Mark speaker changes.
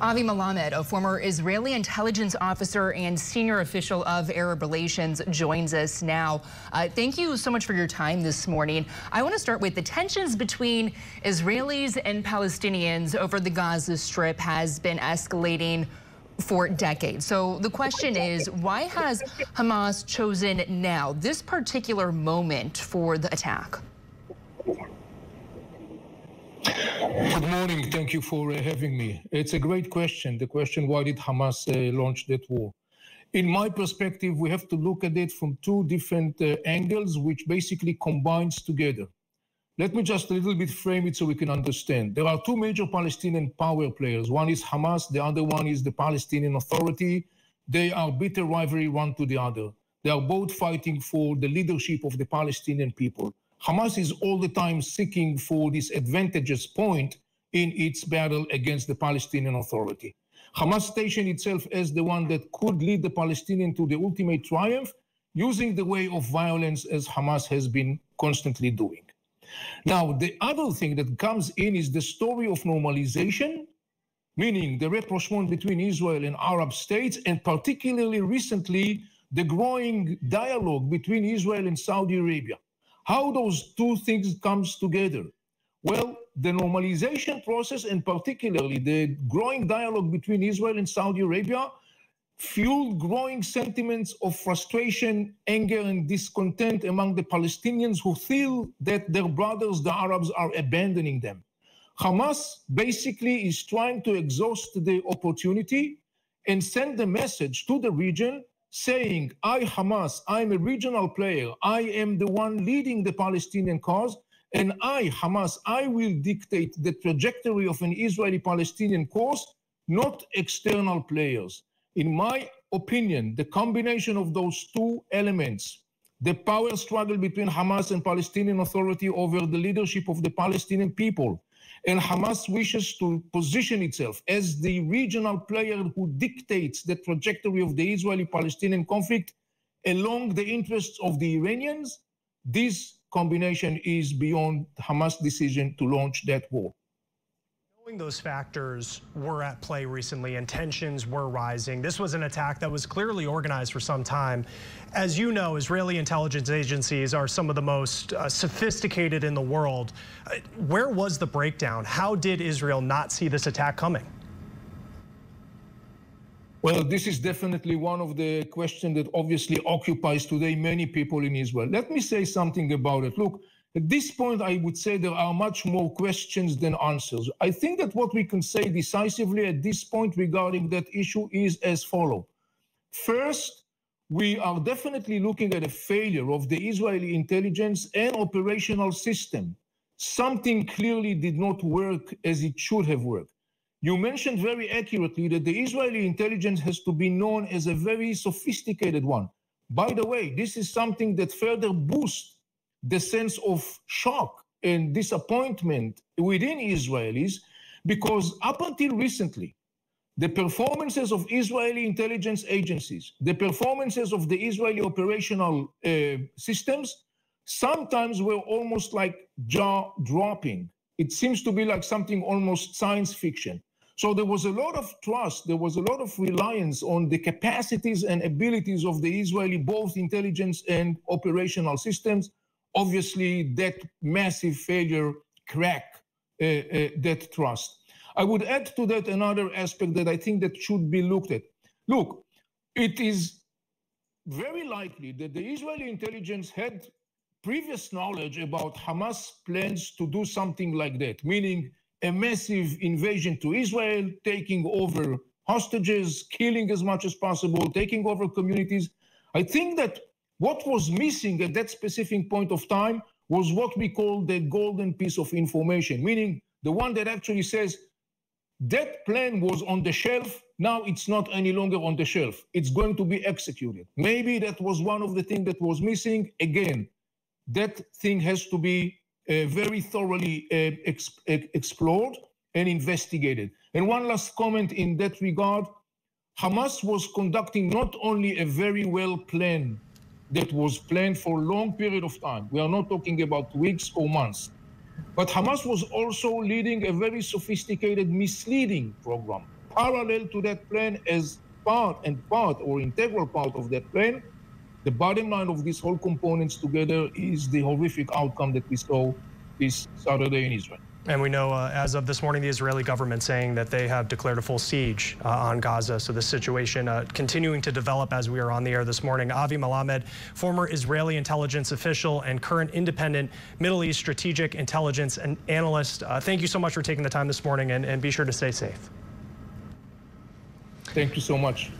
Speaker 1: Avi Melamed, a former Israeli intelligence officer and senior official of Arab relations, joins us now. Thank you so much for your time this morning. I want to start with the tensions between Israelis and Palestinians over the Gaza Strip has been escalating for decades. So the question is, why has Hamas chosen now, this particular moment, for the attack?
Speaker 2: Good morning. Thank you for having me. It's a great question. The question, why did Hamas launch that war? In my perspective, we have to look at it from two different angles, which basically combines together. Let me just a little bit frame it so we can understand. There are two major Palestinian power players. One is Hamas, the other one is the Palestinian Authority. They are bitter rivalry one to the other. They are both fighting for the leadership of the Palestinian people. Hamas is all the time seeking for this advantageous point in its battle against the Palestinian Authority. Hamas stationed itself as the one that could lead the Palestinians to the ultimate triumph, using the way of violence as Hamas has been constantly doing. Now, the other thing that comes in is the story of normalization, meaning the rapprochement between Israel and Arab states, and particularly recently, the growing dialogue between Israel and Saudi Arabia. How those two things comes together? Well, the normalization process, and particularly the growing dialogue between Israel and Saudi Arabia, fueled growing sentiments of frustration, anger, and discontent among the Palestinians who feel that their brothers, the Arabs, are abandoning them. Hamas basically is trying to exhaust the opportunity and send the message to the region saying, I, Hamas, I'm a regional player. I am the one leading the Palestinian cause. And I, Hamas, I will dictate the trajectory of an Israeli-Palestinian course, not external players. In my opinion, the combination of those two elements, the power struggle between Hamas and Palestinian Authority over the leadership of the Palestinian people, and Hamas wishes to position itself as the regional player who dictates the trajectory of the Israeli-Palestinian conflict along the interests of the Iranians, this combination is beyond Hamas' decision to launch that war.
Speaker 3: Knowing those factors were at play recently and tensions were rising, this was an attack that was clearly organized for some time. As you know, Israeli intelligence agencies are some of the most sophisticated in the world. Where was the breakdown? How did Israel not see this attack coming?
Speaker 2: Well, this is definitely one of the questions that obviously occupies today many people in Israel. Let me say something about it. Look, at this point, I would say there are much more questions than answers. I think that what we can say decisively at this point regarding that issue is as follows. First, we are definitely looking at a failure of the Israeli intelligence and operational system. Something clearly did not work as it should have worked. You mentioned very accurately that the Israeli intelligence has to be known as a very sophisticated one. By the way, this is something that further boosts the sense of shock and disappointment within Israelis, because up until recently, the performances of Israeli intelligence agencies, the performances of the Israeli operational systems, sometimes were almost like jaw-dropping. It seems to be like something almost science fiction. So there was a lot of trust, there was a lot of reliance on the capacities and abilities of the Israeli, both intelligence and operational systems. Obviously, that massive failure cracked that trust. I would add to that another aspect that I think that should be looked at. Look, it is very likely that the Israeli intelligence had previous knowledge about Hamas plans to do something like that, meaning a massive invasion to Israel, taking over hostages, killing as much as possible, taking over communities. I think that what was missing at that specific point of time was what we call the golden piece of information, meaning the one that actually says that plan was on the shelf, now it's not any longer on the shelf. It's going to be executed. Maybe that was one of the things that was missing. Again, that thing has to be very thoroughly explored and investigated. And one last comment in that regard, Hamas was conducting not only a very well planned that was planned for a long period of time. We are not talking about weeks or months. But Hamas was also leading a very sophisticated misleading program, parallel to that plan, as part or integral part of that plan, the bottom line of these whole components together is the horrific outcome that we saw this Saturday in Israel.
Speaker 3: And we know as of this morning, the Israeli government saying that they have declared a full siege on Gaza. So this situation continuing to develop as we are on the air this morning. Avi Melamed, former Israeli intelligence official and current independent Middle East strategic intelligence and analyst. Thank you so much for taking the time this morning, and be sure to stay safe.
Speaker 2: Thank you so much.